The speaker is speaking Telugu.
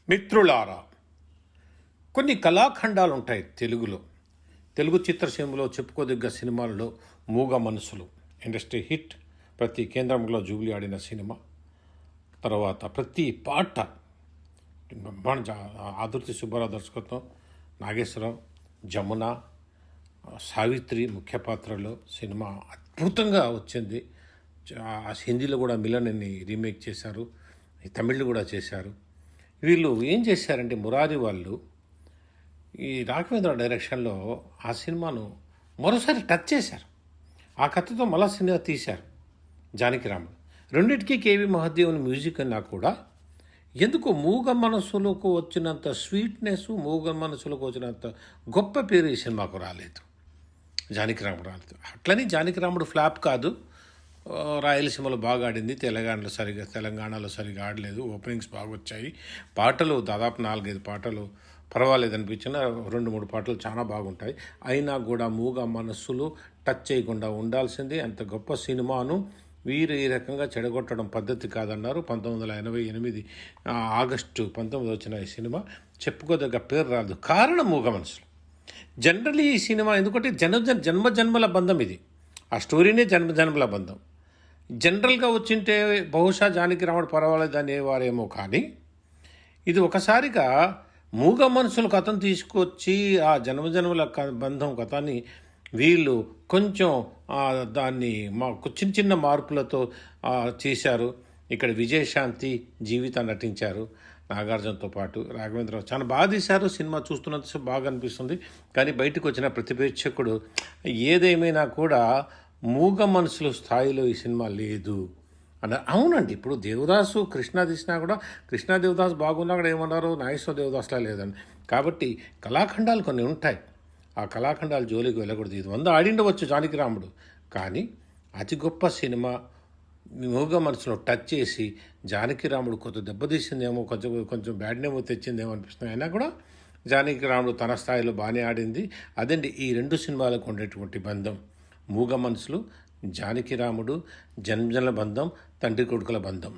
మిత్రులారా, కొన్ని కళాఖండాలు ఉంటాయి తెలుగులో. తెలుగు చిత్రసీమలో చెప్పుకోదగ్గ సినిమాలలో మూగ మనసులు ఇండస్ట్రీ హిట్. ప్రతి కేంద్రంలో జూబ్లీ ఆడిన సినిమా. తర్వాత ప్రతి పాట ఆదుర్తి సుబ్బారావు దర్శకత్వం, నాగేశ్వరరావు, జమున, సావిత్రి ముఖ్య పాత్రలో సినిమా అద్భుతంగా వచ్చింది. హిందీలో కూడా మిలన్ని రీమేక్ చేశారు, తమిళ్లో కూడా చేశారు. వీళ్ళు ఏం చేశారంటే మురారి వాళ్ళు ఈ రాఘవేంద్ర డైరెక్షన్లో ఆ సినిమాను మరోసారి టచ్ చేశారు. ఆ కథతో మళ్ళా సినిమా తీశారు జానకిరాముడు. రెండింటికి కేవి మహాదేవన్ మ్యూజిక్ అన్నా కూడా ఎందుకు మూగ మనసులకు వచ్చినంత స్వీట్నెస్, మూగ మనసులకు వచ్చినంత గొప్ప పేరు ఈ సినిమాకు రాలేదు. జానకిరాముడు రాలేదు. అట్లని జానకిరాముడు ఫ్లాప్ కాదు. రాయలసీమలో బాగా ఆడింది, తెలంగాణలో సరిగా ఆడలేదు. ఓపెనింగ్స్ బాగా వచ్చాయి. పాటలు దాదాపు 4-5 పాటలు పర్వాలేదు అనిపించిన, 2-3 పాటలు చాలా బాగుంటాయి. అయినా కూడా మూగ మనస్సులు టచ్ చేయకుండా ఉండాల్సింది. అంత గొప్ప సినిమాను వీరు ఈ రకంగా చెడగొట్టడం పద్ధతి కాదన్నారు. 1988 ఆగస్టు 19 వచ్చిన ఈ సినిమా చెప్పుకోదగ్గ పేరు రాదు. కారణం మూగ మనసులు. జనరల్లీ ఈ సినిమా ఎందుకంటే జన్మజన్మల బంధం ఇది. ఆ స్టోరీనే జన్మజన్మల బంధం. జనరల్గా వచ్చింటే బహుశా జానకిరాముడు పర్వాలేదు అనేవారేమో, కానీ ఇది ఒకసారిగా మూగ మనసుల కథను తీసుకొచ్చి ఆ జన్మజన్మల బంధం కథని వీళ్ళు కొంచెం దాన్ని చిన్న చిన్న మార్పులతో చేశారు. ఇక్కడ విజయశాంతి జీవితం నటించారు నాగార్జునతో పాటు. రాఘవేంద్ర చాలా బాగా తీశారు. సినిమా చూస్తున్నంత బాగా అనిపిస్తుంది. కానీ బయటకు వచ్చిన ప్రతి ప్రేక్షకుడు ఏదేమైనా కూడా మూగ మనసుల స్థాయిలో ఈ సినిమా లేదు అన్నారు. అవునండి, ఇప్పుడు దేవదాసు కృష్ణ తీసినా కూడా కృష్ణ దేవదాస్ బాగున్నా కూడా ఏమన్నారు, నాగేశ్వర దేవదాస్లా లేదని. కాబట్టి కళాఖండాలు కొన్ని ఉంటాయి. ఆ కళాఖండాలు జోలికి వెళ్ళకూడదు. ఇది 100 ఆడిండవచ్చు జానకిరాముడు, కానీ అతి గొప్ప సినిమా మూగ మనసులో టచ్ చేసి జానకిరాముడు కొంచెం దెబ్బతీసిందేమో, కొంచెం బ్యాడ్ నేమో తెచ్చిందేమో అనిపిస్తుంది. అయినా కూడా జానకిరాముడు తన స్థాయిలో బాగానే ఆడింది. అదండి ఈ 2 సినిమాలకు ఉండేటువంటి బంధం. మూగ మనసులు, జానకిరాముడు, జన్మజన్మల బంధం, తండ్రి కొడుకుల బంధం.